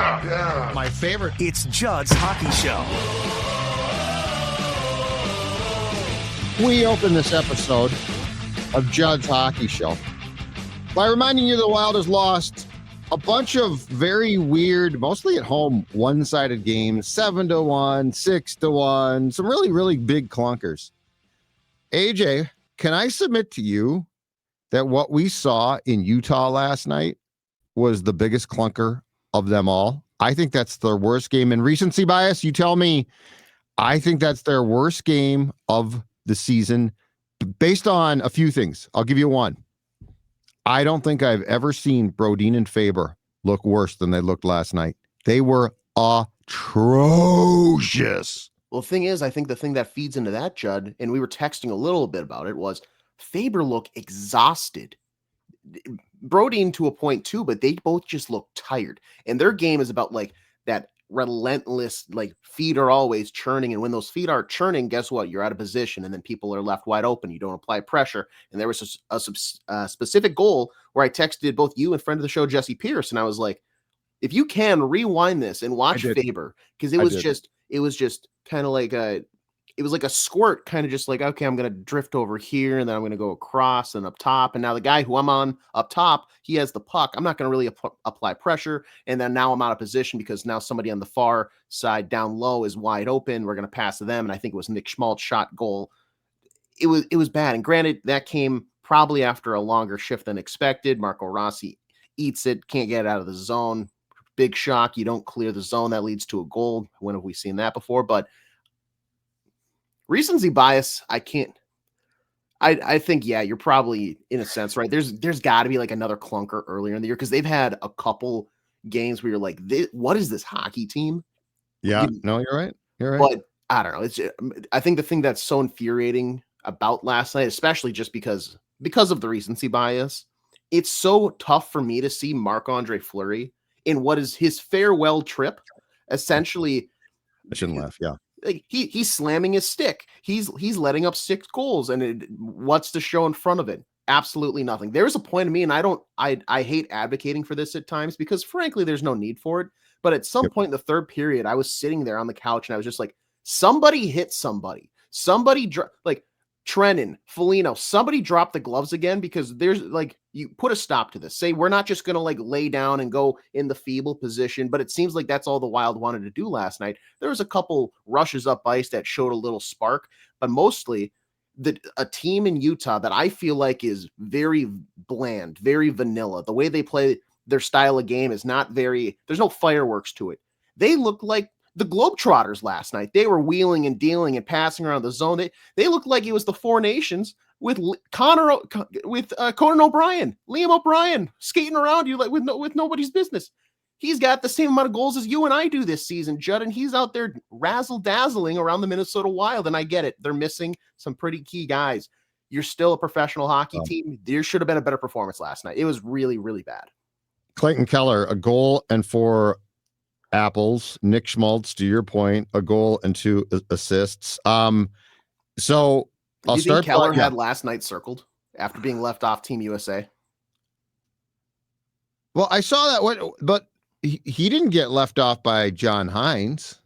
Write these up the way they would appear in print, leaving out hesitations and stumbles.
Yeah. My favorite. It's Judd's Hockey Show. We open this episode of Judd's Hockey Show by reminding you the Wild has lost a bunch of very weird, mostly at home, one-sided games, 7-1, 6-1, some really, really big clunkers. AJ, can I submit to you that what we saw in Utah last night was the biggest clunker of them all? I think that's their worst game. In recency bias, you tell me, I think that's their worst game of the season based on a few things. I'll give you one. I don't think I've ever seen Brodin and Faber look worse than they looked last night. They were atrocious. Well, the thing is, I think the thing that feeds into that, Judd, and we were texting a little bit about it, was Faber looked exhausted. Brodin to a point too, but they both just look tired. And their game is about like that relentless, like feet are always churning. And when those feet are churning, guess what? You're out of position and then people are left wide open. You don't apply pressure. And there was a specific goal where I texted both you and friend of the show, Jesse Pierce. And I was like, if you can rewind this and watch Faber, because it was just kind of like it was like a squirt, kind of just like, okay, I'm going to drift over here and then I'm going to go across and up top. And now the guy who I'm on up top, he has the puck. I'm not going to really apply pressure. And then now I'm out of position because now somebody on the far side down low is wide open. We're going to pass to them. And I think it was Nick Schmaltz shot goal. It was bad. And granted, that came probably after a longer shift than expected. Marco Rossi eats it, can't get it out of the zone. Big shock. You don't clear the zone. That leads to a goal. When have we seen that before? But recency bias, I can't. I think, yeah, you're probably in a sense right. There's got to be like another clunker earlier in the year because they've had a couple games where you're like, what is this hockey team? Yeah, no, you're right. You're right. But I don't know. I think the thing that's so infuriating about last night, especially just because of the recency bias, it's so tough for me to see Marc-Andre Fleury in what is his farewell trip. Essentially, I shouldn't laugh. Yeah. Like he's slamming his stick. He's letting up 6 goals, and what's the show in front of it? Absolutely nothing. There's a point of me, and I hate advocating for this at times because frankly, there's no need for it. But at some point in the third period, I was sitting there on the couch and I was just like, somebody hit somebody. Like Trennan, Foligno, somebody dropped the gloves again because there's like, you put a stop to this. Say, we're not just going to like lay down and go in the feeble position, but it seems like that's all the Wild wanted to do last night. There was a couple rushes up ice that showed a little spark, but mostly a team in Utah that I feel like is very bland, very vanilla. The way they play their style of game is not there's no fireworks to it. They look like the Globetrotters last night. They were wheeling and dealing and passing around the zone. They looked like it was the Four Nations with Conan O'Brien, Liam O'Brien skating around you like with nobody's business. He's got the same amount of goals as you and I do this season, Judd, and he's out there razzle-dazzling around the Minnesota Wild, and I get it. They're missing some pretty key guys. You're still a professional hockey team. There should have been a better performance last night. It was really, really bad. Clayton Keller, a goal and 4 apples. Nick Schmaltz, to your point, a goal and 2 assists. So I'll start. Keller had last night circled after being left off Team USA. Well, I saw that, but he didn't get left off by John Hines.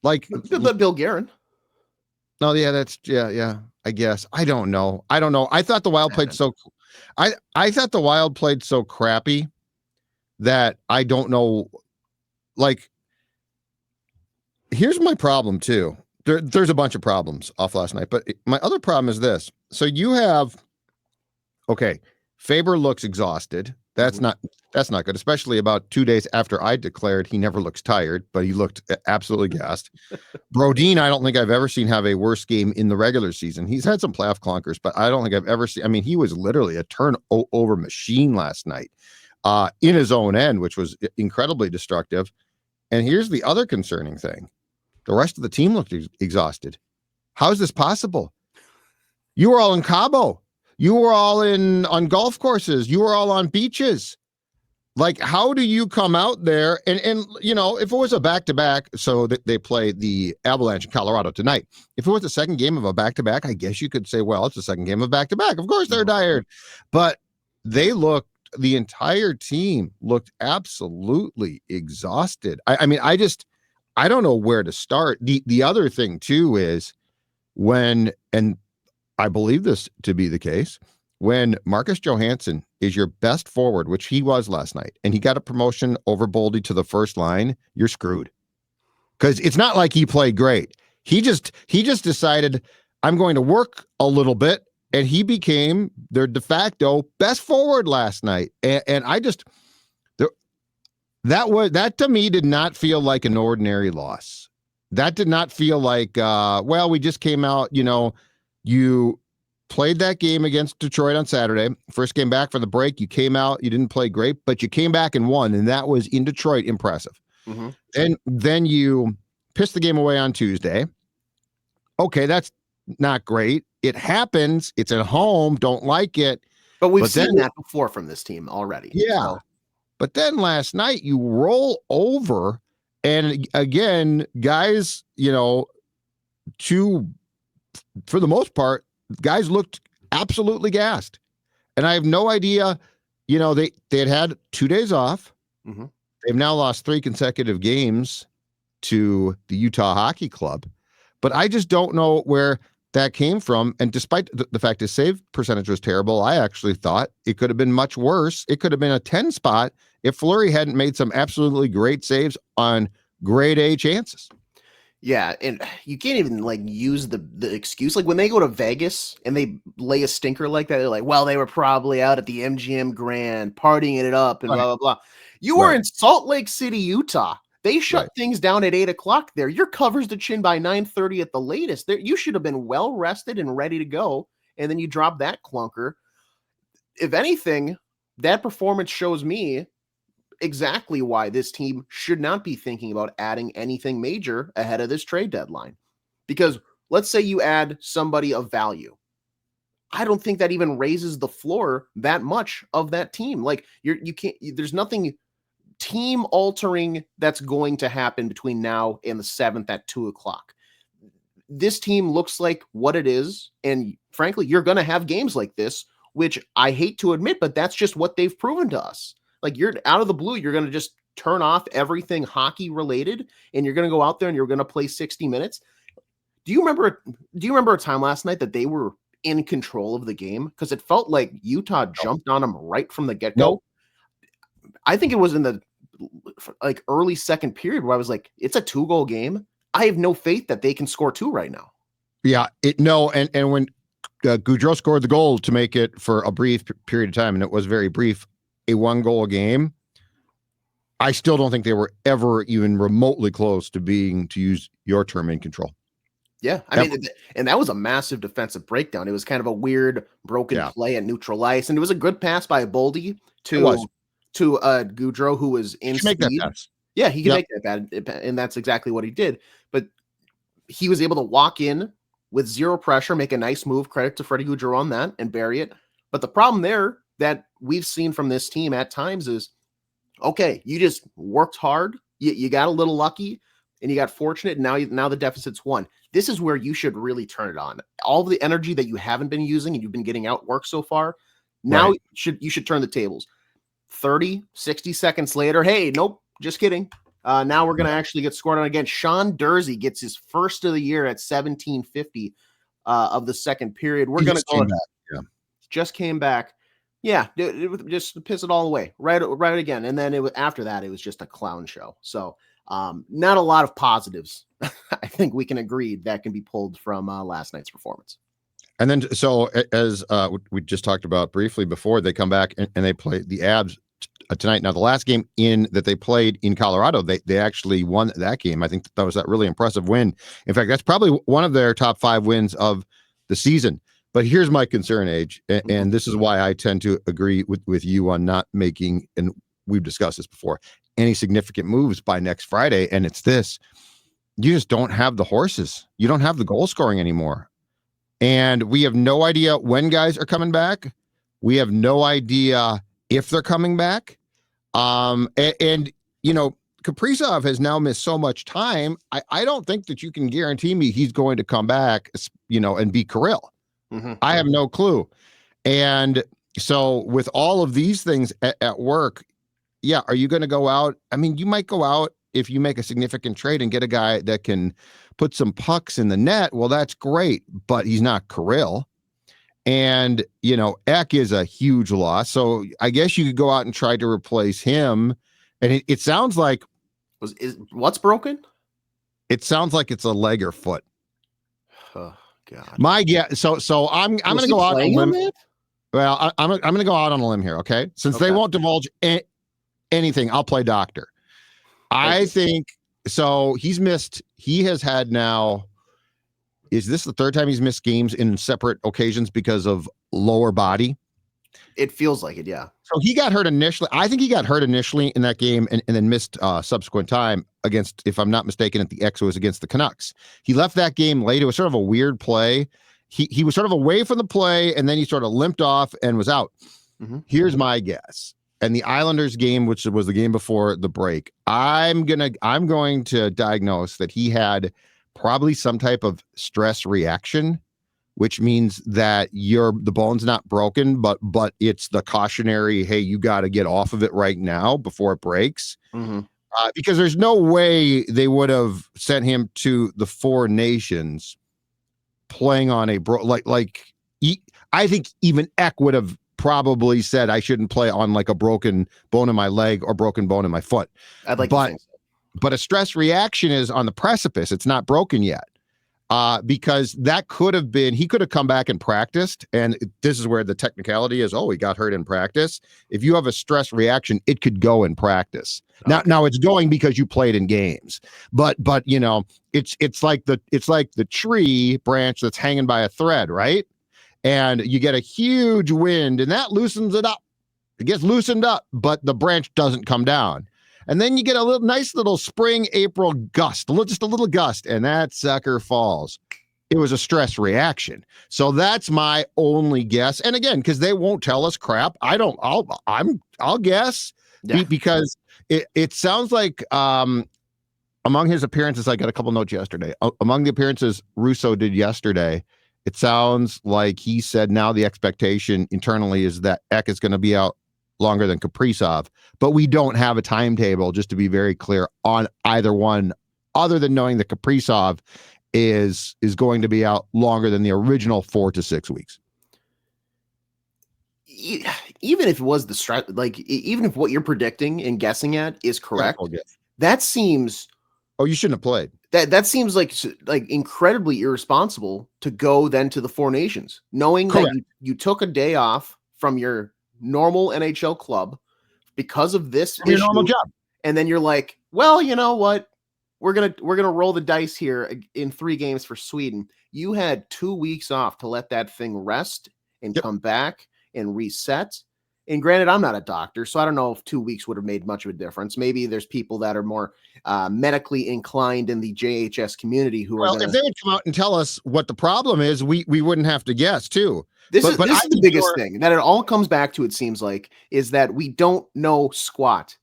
Like Bill Guerin. No, yeah, yeah. I guess I don't know. I thought the Wild played so. I thought the Wild played so crappy that I don't know. Like, here's my problem too. There's a bunch of problems off last night, but my other problem is this. So you have, Faber looks exhausted. That's not good, especially about 2 days after I declared he never looks tired, but he looked absolutely gassed. Brodin, I don't think I've ever seen have a worse game in the regular season. He's had some playoff clunkers, but I don't think I've ever seen. I mean, he was literally a turnover machine last night in his own end, which was incredibly destructive. And here's the other concerning thing. The rest of the team looked exhausted. How is this possible? You were all in Cabo. You were all on golf courses. You were all on beaches. Like, how do you come out there? And you know, if it was a back-to-back, so that they play the Avalanche in Colorado tonight. If it was the second game of a back-to-back, I guess you could say, well, it's the second game of back-to-back. Of course they're tired. But they looked the entire team looked absolutely exhausted. I mean, I don't know where to start. The other thing too is and I believe this to be the case, when Marcus Johansson is your best forward, which he was last night, and he got a promotion over Boldy to the first line, you're screwed. Because it's not like he played great. He just decided, I'm going to work a little bit, and he became their de facto best forward last night. And I just that to me did not feel like an ordinary loss. That did not feel like well, we just came out, you played that game against Detroit on Saturday. First game back for the break. You came out, you didn't play great, but you came back and won, and that was in Detroit impressive. Mm-hmm. And then you pissed the game away on Tuesday. Okay, that's not great. It happens. It's at home. Don't like it. But we've seen that before from this team already. Yeah. So. But then last night you roll over, and again, guys, for the most part, guys looked absolutely gassed. And I have no idea, they had 2 days off. Mm-hmm. They've now lost 3 consecutive games to the Utah Hockey Club. But I just don't know where that came from. And despite the fact his save percentage was terrible, I actually thought it could have been much worse. It could have been a 10 spot if Fleury hadn't made some absolutely great saves on grade A chances. Yeah, and you can't even use the excuse. Like when they go to Vegas and they lay a stinker like that, they're like, well, they were probably out at the MGM Grand partying it up and blah, blah, blah. You were in Salt Lake City, Utah. They shut things down at 8:00 there. Your covers the chin by 9:30 at the latest. You should have been well rested and ready to go. And then you drop that clunker. If anything, that performance shows me exactly why this team should not be thinking about adding anything major ahead of this trade deadline. Because let's say you add somebody of value. I don't think that even raises the floor that much of that team. You can't, there's nothing team altering that's going to happen between now and the 7th at 2:00. This team looks like what it is. And frankly, you're going to have games like this, which I hate to admit, but that's just what they've proven to us. You're out of the blue, you're going to just turn off everything hockey related, and you're going to go out there and you're going to play 60 minutes. Do you remember a time last night that they were in control of the game? Because it felt like Utah jumped on them right from the get-go. Nope. I think it was in the early second period where I was like, it's a 2-goal game. I have no faith that they can score 2 right now. Yeah, and when Gaudreau scored the goal to make it for a brief period of time, and it was very brief, a 1-goal game, I still don't think they were ever even remotely close to being, to use your term, in control. Yeah, I mean, and that was a massive defensive breakdown. It was kind of a weird broken play at neutral ice, and it was a good pass by Boldy to Gaudreau, who was in speed. Make that pass. Yeah, he can make that bad, and that's exactly what he did. But he was able to walk in with zero pressure, make a nice move. Credit to Freddie Gaudreau on that, and bury it. But the problem there that we've seen from this team at times is, okay, you just worked hard, you got a little lucky, and you got fortunate, and now the deficit's 1. This is where you should really turn it on. All the energy that you haven't been using and you've been getting outworked so far, now you should turn the tables. 30, 60 seconds later, hey, nope, just kidding. Now we're going to actually get scored on again. Sean Dursey gets his first of the year at 17:50 of the second period. We're going to go back. Yeah. Just came back. Yeah, just piss it all away. Right again. And then after that, it was just a clown show. So not a lot of positives. I think we can agree that can be pulled from last night's performance. And then, so as we just talked about briefly before, they come back and they play the Abs tonight. Now, the last game that they played in Colorado, they actually won that game. I think that was that really impressive win. In fact, that's probably one of their top 5 wins of the season. But here's my concern, Age, and this is why I tend to agree with you on not making, and we've discussed this before, any significant moves by next Friday. And it's this: you just don't have the horses. You don't have the goal scoring anymore. And we have no idea when guys are coming back. We have no idea if they're coming back. And Kaprizov has now missed so much time. I don't think that you can guarantee me he's going to come back, and be Kirill. Mm-hmm. I have no clue. And So with all of these things at work, yeah, are you going to go out? I mean, you might go out if you make a significant trade and get a guy that can put some pucks in the net. Well, that's great, but he's not Kirill. And, Ek is a huge loss. So I guess you could go out and try to replace him. And it sounds like what's broken? It sounds like it's a leg or foot. Oh God. So I'm going to go out on a limb. Well, I'm going to go out on a limb here. Okay. Since they won't divulge anything, I'll play doctor. I think so. He has had now. Is this the third time he's missed games in separate occasions because of lower body? It feels like it, yeah. So he got hurt initially. I think he got hurt initially in that game and then missed subsequent time against, if I'm not mistaken, at the X was against the Canucks. He left that game late. It was sort of a weird play. He was sort of away from the play, and then he sort of limped off and was out. Mm-hmm. Here's my guess. And the Islanders game, which was the game before the break, I'm going to diagnose that he had probably some type of stress reaction, which means that the bone's not broken, but it's the cautionary, hey, you got to get off of it right now before it breaks. Mm-hmm. Because there's no way they would have sent him to the Four Nations playing on a I think even Ek would have probably said I shouldn't play on like a broken bone in my leg or broken bone in my foot. I'd like to think so. But a stress reaction is on the precipice. It's not broken yet. Because that could have been, he could have come back and practiced. And this is where the technicality is, he got hurt in practice. If you have a stress reaction, it could go in practice. Okay. Now it's going because you played in games, but it's like the tree branch that's hanging by a thread, right? And you get a huge wind and that loosens it up. It gets loosened up, but the branch doesn't come down. And then you get a nice little spring, April gust, just a little gust, and that sucker falls. It was a stress reaction. So that's my only guess. And again, because they won't tell us crap, I'll guess because it sounds like among his appearances, I got a couple notes yesterday. Among the appearances Russo did yesterday, it sounds like he said now the expectation internally is that Ek is going to be out longer than Kaprizov, but we don't have a timetable, just to be very clear, on either one, other than knowing that Kaprizov is going to be out longer than the original 4 to 6 weeks. Even if it was the stress, even if what you're predicting and guessing at is correct, that seems. Oh, you shouldn't have played. That seems like incredibly irresponsible to go then to the Four Nations, knowing that you took a day off from your normal NHL club because of this issue, your normal job, and then you're like, well, you know what, we're gonna roll the dice here in 3 games for Sweden. You had 2 weeks off to let that thing rest and come back and reset. And granted, I'm not a doctor, so I don't know if 2 weeks would have made much of a difference. Maybe there's people that are more medically inclined in the JHS community who are. If they would come out and tell us what the problem is, we wouldn't have to guess too. This is the biggest thing that it all comes back to, it seems like, is that we don't know squat.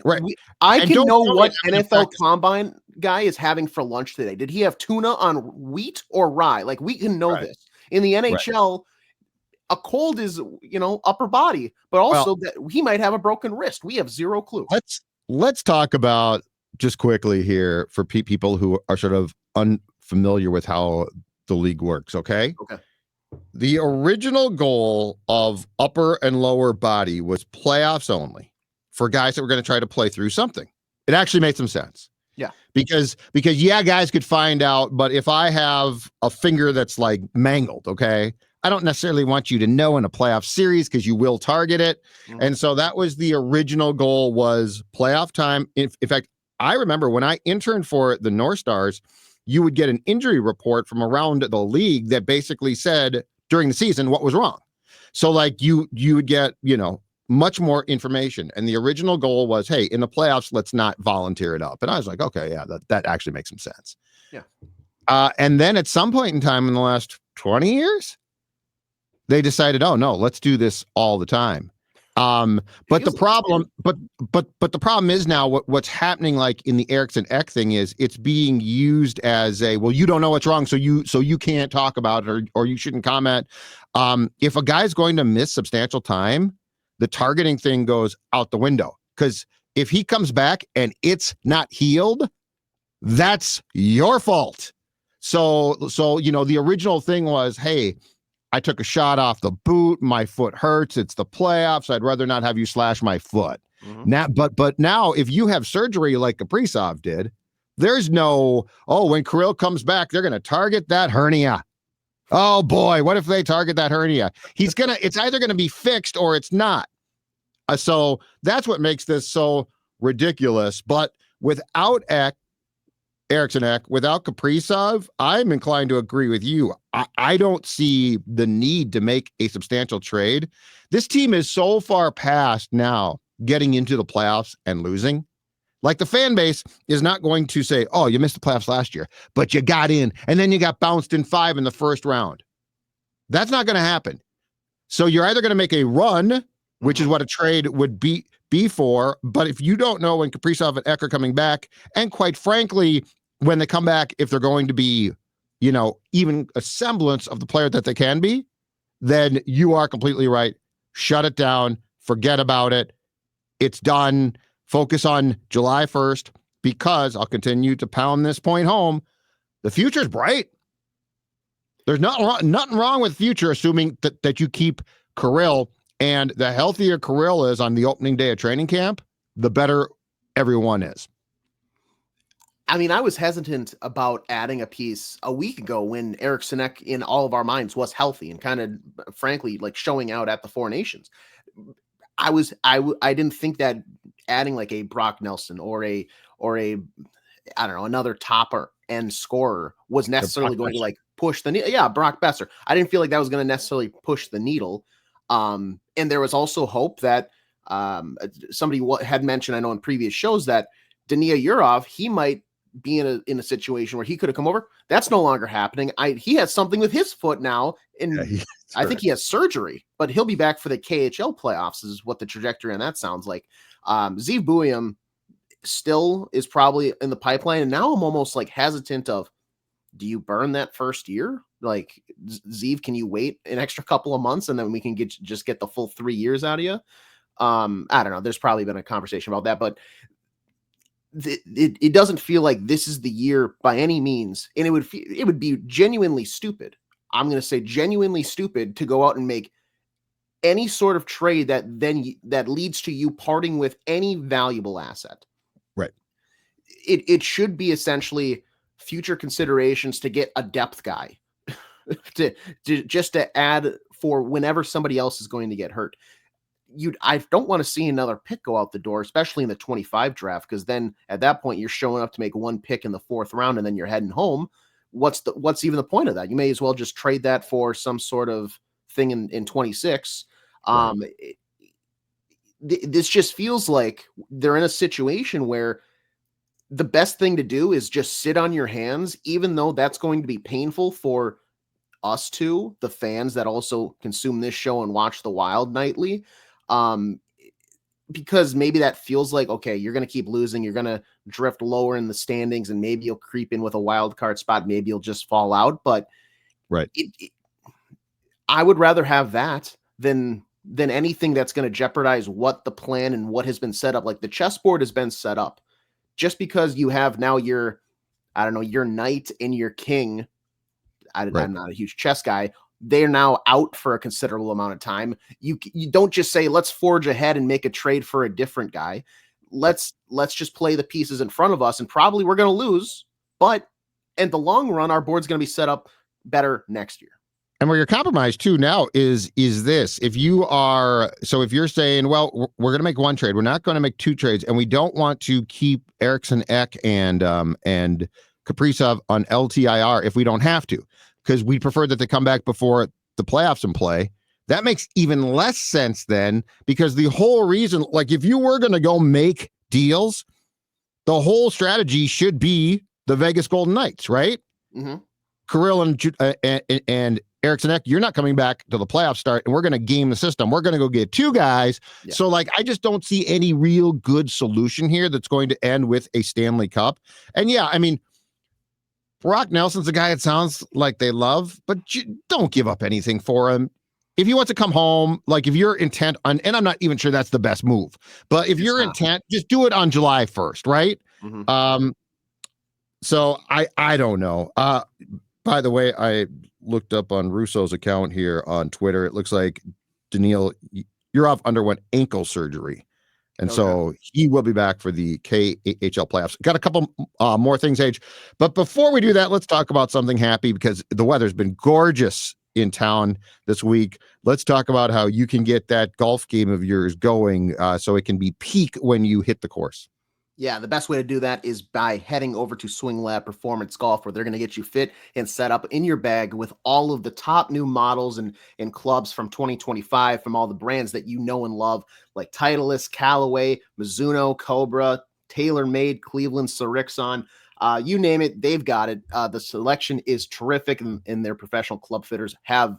Right. I can know what NFL Combine guy is having for lunch today. Did he have tuna on wheat or rye? Like, we can know this. In the NHL, a cold is, upper body, but also that he might have a broken wrist. We have zero clue. Let's talk about, just quickly here, for people who are sort of unfamiliar with how the league works, okay? Okay. The original goal of upper and lower body was playoffs only for guys that were going to try to play through something. It actually made some sense. Yeah. Because guys could find out, but if I have a finger that's like mangled, okay, I don't necessarily want you to know in a playoff series because you will target it. Mm-hmm. And so that was the original goal, was playoff time. In fact, I remember when I interned for the North Stars, you would get an injury report from around the league that basically said during the season what was wrong. So like you would get, much more information. And the original goal was, hey, in the playoffs, let's not volunteer it up. And I was like, okay, yeah, that actually makes some sense. Yeah. And then at some point in time in the last 20 years, they decided, oh no, let's do this all the time. But the problem, but the problem is now what's happening, like in the Eriksson Ek thing, is it's being used as a, well, you don't know what's wrong, so you can't talk about it, or you shouldn't comment. If a guy's going to miss substantial time, the targeting thing goes out the window, because if he comes back and it's not healed, that's your fault. So the original thing was, hey, I took a shot off the boot. My foot hurts. It's the playoffs. I'd rather not have you slash my foot. Mm-hmm. Now, but now, if you have surgery like Kaprizov did, there's no, when Kirill comes back, they're going to target that hernia. Oh boy, what if they target that hernia? It's either going to be fixed or it's not. So that's what makes this so ridiculous. But without Eriksson Ek, without Kaprizov, I'm inclined to agree with you. I don't see the need to make a substantial trade. This team is so far past now getting into the playoffs and losing. Like, the fan base is not going to say, oh, you missed the playoffs last year, but you got in, and then you got bounced in 5 in the first round. That's not going to happen. So you're either going to make a run, which is what a trade would be for, but if you don't know when Kaprizov and Ek are coming back, and quite frankly, when they come back, if they're going to be, even a semblance of the player that they can be, then you are completely right. Shut it down. Forget about it. It's done. Focus on July 1st, because I'll continue to pound this point home. The future's bright. There's nothing wrong with future, assuming that you keep Kirill, and the healthier Kirill is on the opening day of training camp, the better everyone is. I mean, I was hesitant about adding a piece a week ago when Eriksson Ek, in all of our minds, was healthy and kind of, frankly, like showing out at the Four Nations. I didn't think that adding like a Brock Nelson or a I don't know, another topper and scorer was necessarily going to like push the needle. Yeah, Brock Besser. I didn't feel like that was going to necessarily push the needle. And there was also hope that somebody had mentioned, I know in previous shows, that Dania Yurov, he might be in a situation where he could have come over. That's no longer happening. He has something with his foot now, and I think he has surgery, but he'll be back for the KHL playoffs, is what the trajectory on that sounds like. Zeev Buium still is probably in the pipeline, and now I'm almost like hesitant of, do you burn that first year? Like, Zeev, can you wait an extra couple of months and then we can just get the full 3 years out of you? I don't know. There's probably been a conversation about that, but it doesn't feel like this is the year by any means. And it would be genuinely stupid. I'm going to say genuinely stupid to go out and make any sort of trade that leads to you parting with any valuable asset. Right. It should be essentially future considerations to get a depth guy to add for whenever somebody else is going to get hurt. I don't want to see another pick go out the door, especially in the 25 draft, because then at that point you're showing up to make one pick in the 4th round and then you're heading home. What's even the point of that? You may as well just trade that for some sort of thing in 26. Right. This just feels like they're in a situation where the best thing to do is just sit on your hands, even though that's going to be painful for us too, the fans that also consume this show and watch the Wild nightly. Because maybe that feels like, okay, you're going to keep losing. You're going to drift lower in the standings, and maybe you'll creep in with a wild card spot. Maybe you'll just fall out. But right, I would rather have that than anything that's going to jeopardize what the plan and what has been set up. Like, the chessboard has been set up. Just because you have now your knight and your king, I'm not a huge chess guy, they're now out for a considerable amount of time. You don't just say, let's forge ahead and make a trade for a different guy. Let's just play the pieces in front of us, and probably we're going to lose, but in the long run, our board's going to be set up better next year. And where you're compromised too now is this. If you're saying, well, we're going to make one trade, we're not going to make two trades, and we don't want to keep Eriksson Ek and Kaprizov on LTIR if we don't have to, because we prefer that they come back before the playoffs in play. That makes even less sense then, because the whole reason, like, if you were going to go make deals, the whole strategy should be the Vegas Golden Knights, right? Mm-hmm. Kirill and Eriksson Ek, you're not coming back till the playoffs start, and we're going to game the system. We're going to go get 2 guys. Yeah. So, like, I just don't see any real good solution here that's going to end with a Stanley Cup. And yeah, I mean, Brock Nelson's a guy it sounds like they love, but don't give up anything for him. If he wants to come home, like if you're intent on, and I'm not even sure that's the best move, but if you're intent, just do it on July 1st, right? Mm-hmm. So I don't know. By the way, I looked up on Russo's account here on Twitter. It looks like Daniil Yurov underwent ankle surgery. And so he will be back for the KHL playoffs. Got a couple more things, Age. But before we do that, let's talk about something happy because the weather's been gorgeous in town this week. Let's talk about how you can get that golf game of yours going so it can be peak when you hit the course. Yeah, the best way to do that is by heading over to Swing Lab Performance Golf, where they're going to get you fit and set up in your bag with all of the top new models and clubs from 2025 from all the brands that you know and love, like Titleist, Callaway, Mizuno, Cobra, TaylorMade, Cleveland, Eriksson. You name it, they've got it. The selection is terrific, and their professional club fitters have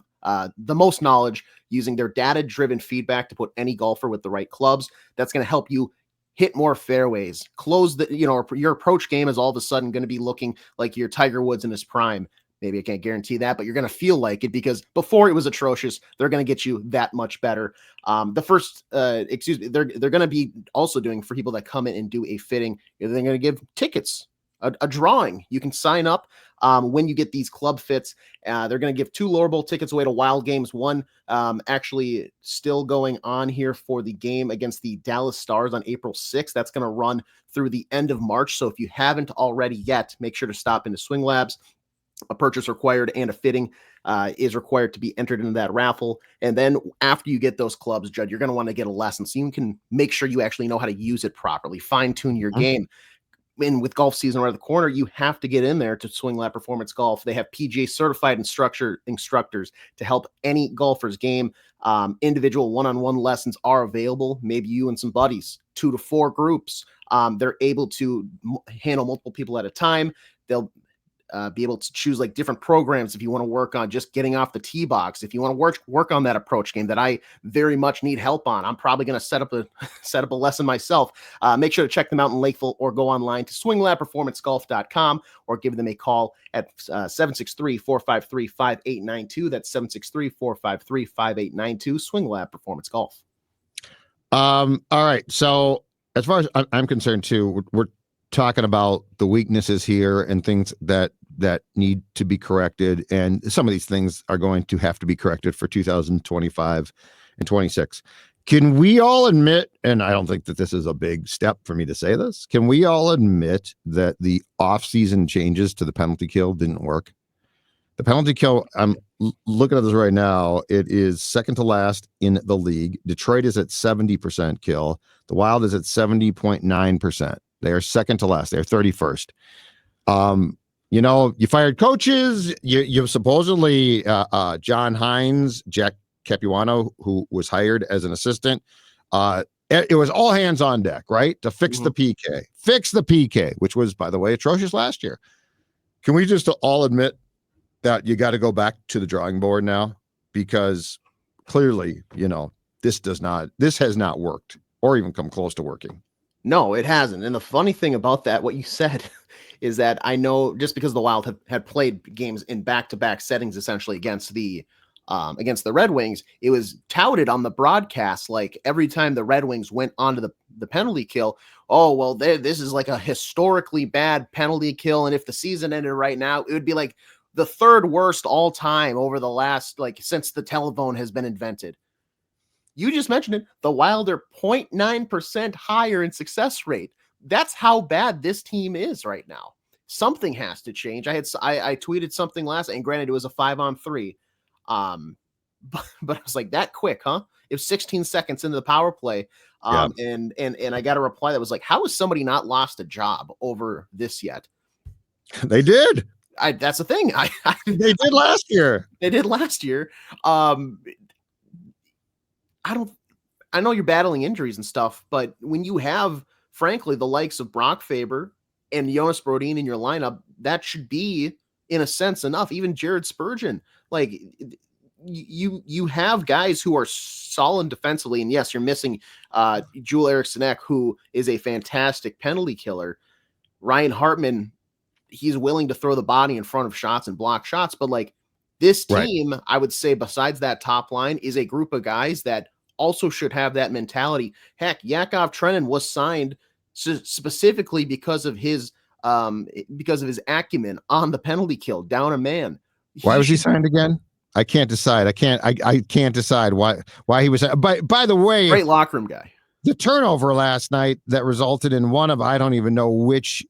the most knowledge using their data-driven feedback to put any golfer with the right clubs. That's going to help you hit more fairways, close the, your approach game is all of a sudden going to be looking like your Tiger Woods in his prime. Maybe I can't guarantee that, but you're going to feel like it because before it was atrocious. They're going to get you that much better. They're going to be also doing for people that come in and do a fitting. They're going to give tickets, a drawing. You can sign up when you get these club fits. They're going to give 2 lower bowl tickets away to Wild Games. One actually still going on here for the game against the Dallas Stars on April 6th. That's going to run through the end of March. So if you haven't already yet, make sure to stop into Swing Labs. A purchase required and a fitting is required to be entered into that raffle. And then after you get those clubs, Judd, you're going to want to get a lesson so you can make sure you actually know how to use it properly, fine tune your game. And with golf season around the corner, you have to get in there to Swing Lab Performance Golf. They have PGA certified instructors to help any golfer's game. Individual one-on-one lessons are available. Maybe you and some buddies, 2 to 4 groups. They're able to handle multiple people at a time. They'll be able to choose like different programs if you want to work on just getting off the tee box. If you want to work on that approach game that I very much need help on, I'm probably going to set up a lesson myself. Make sure to check them out in Lakeville or go online to swinglabperformancegolf.com or give them a call at 763-453-5892. That's 763-453-5892. Swing Lab Performance Golf. All right. So as far as I'm concerned too, we're talking about the weaknesses here and things that need to be corrected. And some of these things are going to have to be corrected for 2025 and 26. Can we all admit, and I don't think that this is a big step for me to say this, can we all admit that the off-season changes to the penalty kill didn't work? The penalty kill, I'm looking at this right now, it is second to last in the league. Detroit is at 70% kill. The Wild is at 70.9%. They are second to last. They're 31st. You fired coaches. You supposedly John Hines, Jack Capuano, who was hired as an assistant. It was all hands on deck, right? To fix the PK, which was, by the way, atrocious last year. Can we just all admit that you got to go back to the drawing board now? Because clearly, this has not worked or even come close to working. No, it hasn't. And the funny thing about that, what you said, is that I know just because the Wild had played games in back-to-back settings, essentially against the Red Wings, it was touted on the broadcast like every time the Red Wings went onto the penalty kill, oh, well, this is like a historically bad penalty kill. And if the season ended right now, it would be like the third worst all time over the last, since the telephone has been invented. You just mentioned it. The Wild are 0.9% higher in success rate. That's how bad this team is right now. Something has to change. I tweeted something last, and granted, it was a 5-on-3. But I was like, that quick, huh? It was 16 seconds into the power play. And I got a reply that was like, how has somebody not lost a job over this yet? They did. That's the thing. They did last year. They did last year. I know you're battling injuries and stuff, but when you have, frankly, the likes of Brock Faber and Jonas Brodin in your lineup, that should be in a sense enough. Even Jared Spurgeon, like you have guys who are solid defensively, and yes, you're missing Joel Eriksson Ek, who is a fantastic penalty killer. Ryan Hartman, he's willing to throw the body in front of shots and block shots, but like this team, I would say, besides that top line, is a group of guys that also should have that mentality. Heck, Yakov Trenin was signed specifically because of his acumen on the penalty kill, down a man. Why was he signed again? I can't decide. I can't decide why he was. By the way, great locker room guy. The turnover last night that resulted in one of, I don't even know which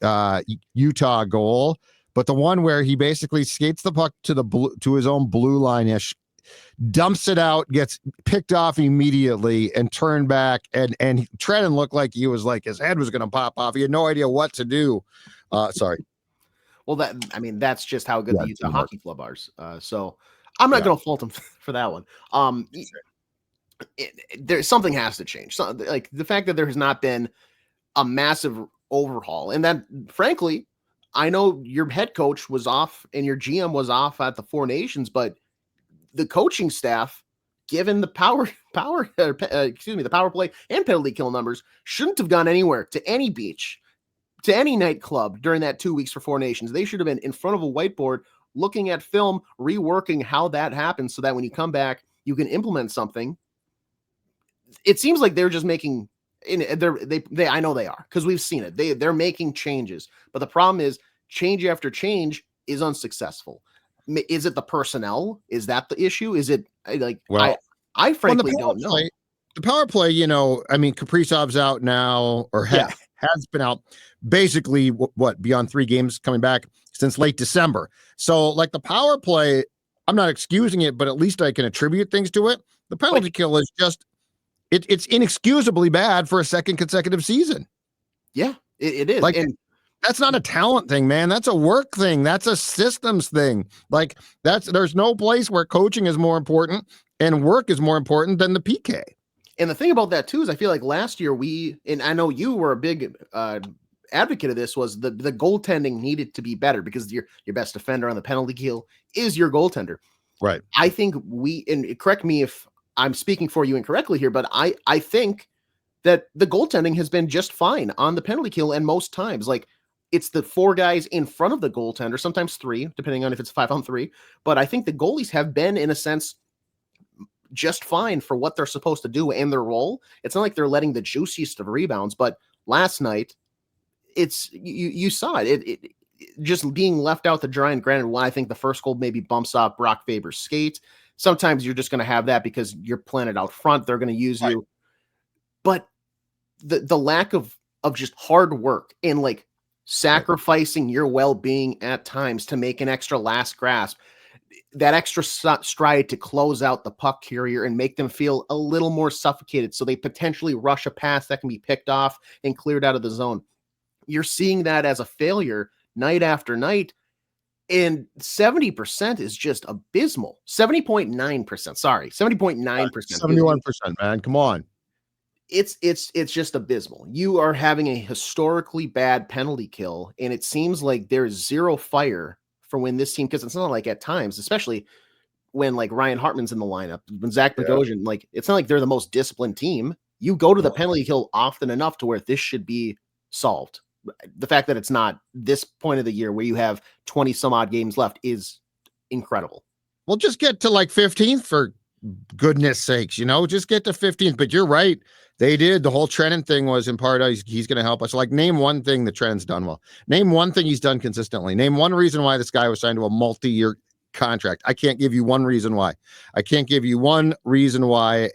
Utah goal, but the one where he basically skates the puck to his own blue line-ish, dumps it out, gets picked off immediately, and turned back. And Trenton looked like he was like his head was going to pop off. He had no idea what to do. Sorry. Well, that's just how good the Utah Hockey Club are. So I'm not going to fault him for that one. There's something has to change. So, like the fact that there has not been a massive overhaul, and that frankly, I know your head coach was off and your GM was off at the Four Nations, but the coaching staff, given the power play and penalty kill numbers, shouldn't have gone anywhere to any beach, to any nightclub during that 2 weeks for Four Nations. They should have been in front of a whiteboard, looking at film, reworking how that happens, so that when you come back, you can implement something. It seems like they're just making. I know they are, because we've seen it. They're making changes, but the problem is change after change is unsuccessful. Is it the personnel? Is that the issue? Is it like, well, I frankly don't know. The power play, I mean, Kaprizov's out now, or has been out basically beyond 3 games coming back since late December. So like the power play, I'm not excusing it, but at least I can attribute things to it. The penalty kill is just, it's inexcusably bad for a second consecutive season. Yeah, it is. Like, and that's not a talent thing, man. That's a work thing. That's a systems thing. Like there's no place where coaching is more important and work is more important than the PK. And the thing about that too is I feel like last year and I know you were a big advocate of this, was the goaltending needed to be better, because your best defender on the penalty kill is your goaltender. Right. I think and correct me if I'm speaking for you incorrectly here, but I think that the goaltending has been just fine on the penalty kill, and most times, like, it's the 4 guys in front of the goaltender, sometimes 3, depending on if it's 5-on-3. But I think the goalies have been, in a sense, just fine for what they're supposed to do and their role. It's not like they're letting the juiciest of rebounds, but last night, you saw it just being left out to dry. And granted, I think the first goal maybe bumps off Brock Faber's skate. Sometimes you're just going to have that because you're planted out front. They're going to use you. But the lack of just hard work and like sacrificing your well-being at times to make an extra last grasp, that extra stride to close out the puck carrier and make them feel a little more suffocated, so they potentially rush a pass that can be picked off and cleared out of the zone. You're seeing that as a failure night after night. And 70% is just abysmal. 70.9%. Sorry, 70.9%. 71%, man. Come on. It's just abysmal. You are having a historically bad penalty kill, and it seems like there's zero fire for when this team, because it's not like at times, especially when like Ryan Hartman's in the lineup, when Zach Bogosian, like, it's not like they're the most disciplined team. You go to the penalty kill often enough to where this should be solved. The fact that it's not this point of the year where you have 20 some odd games left is incredible. Well, just get to like 15th for goodness sakes, just get to 15th. But you're right. They did. The whole Trenton thing was in part, he's going to help us. Like, name one thing that Trenton's done well. Name one thing he's done consistently. Name one reason why this guy was signed to a multi-year contract. I can't give you one reason why.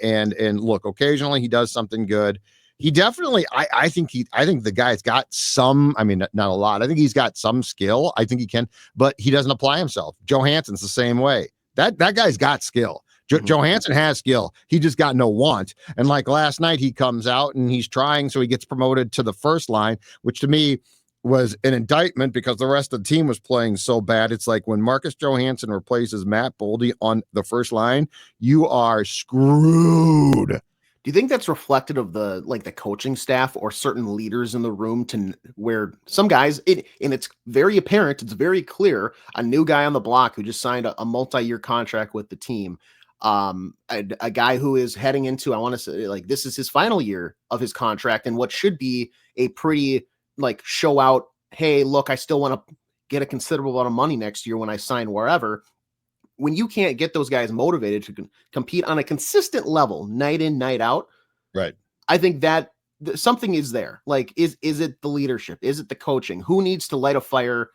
And look, occasionally he does something good. He definitely, I think the guy's got some, I mean, not a lot. I think he's got some skill. I think he can, but he doesn't apply himself. Johansson's the same way. That guy's got skill. Johansson has skill. He just got no want. And like last night, he comes out and he's trying, so he gets promoted to the first line, which to me was an indictment because the rest of the team was playing so bad. It's like when Marcus Johansson replaces Matt Boldy on the first line, you are screwed. Do you think that's reflective of the coaching staff or certain leaders in the room, to where some guys, and it's very apparent, it's very clear, a new guy on the block who just signed a multi-year contract with the team, a guy who is heading into, I want to say, like, this is his final year of his contract and what should be a pretty show out, hey, look, I still want to get a considerable amount of money next year when I sign wherever. When you can't get those guys motivated to compete on a consistent level, night in, night out, right? I think that something is there. Like, is it the leadership? Is it the coaching? Who needs to light a fire?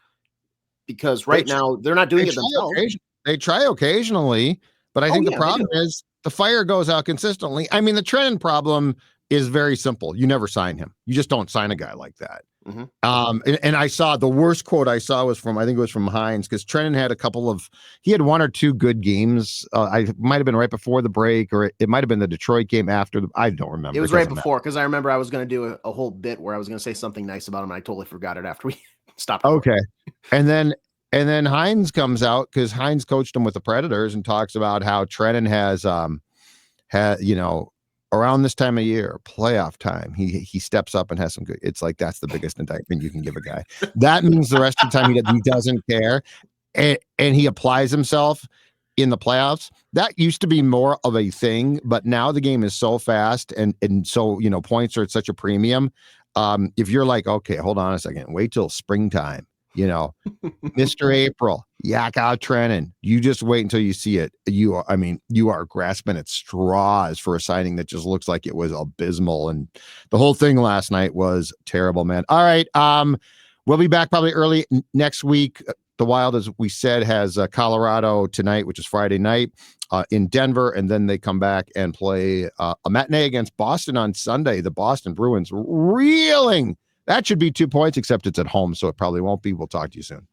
Because now they're not doing it themselves. They try occasionally, but I think the problem is the fire goes out consistently. I mean, the Trennan problem is very simple. You never sign him. You just don't sign a guy like that. Mm-hmm. And I saw, the worst quote I saw was from, I think it was from Hines, because Trennan had he had one or two good games. I might have been right before the break, or it might have been the Detroit game after. I don't remember. It was right before, because I remember I was going to do a whole bit where I was going to say something nice about him, and I totally forgot it after we stopped. Okay. And then Hines comes out, because Hines coached him with the Predators, and talks about how Trennan has around this time of year, playoff time, he steps up and has some good. It's like, that's the biggest indictment you can give a guy. That means the rest of the time he doesn't care, and he applies himself in the playoffs. That used to be more of a thing, but now the game is so fast, and so points are at such a premium. If you're like, okay, hold on a second, wait till springtime, Mr. April, yak out Trennan. You just wait until you see it. You are grasping at straws for a signing that just looks like it was abysmal. And the whole thing last night was terrible, man. All right. We'll be back probably early next week. The Wild, as we said, has Colorado tonight, which is Friday night, in Denver. And then they come back and play a matinee against Boston on Sunday. The Boston Bruins reeling. That should be 2 points, except it's at home, so it probably won't be. We'll talk to you soon.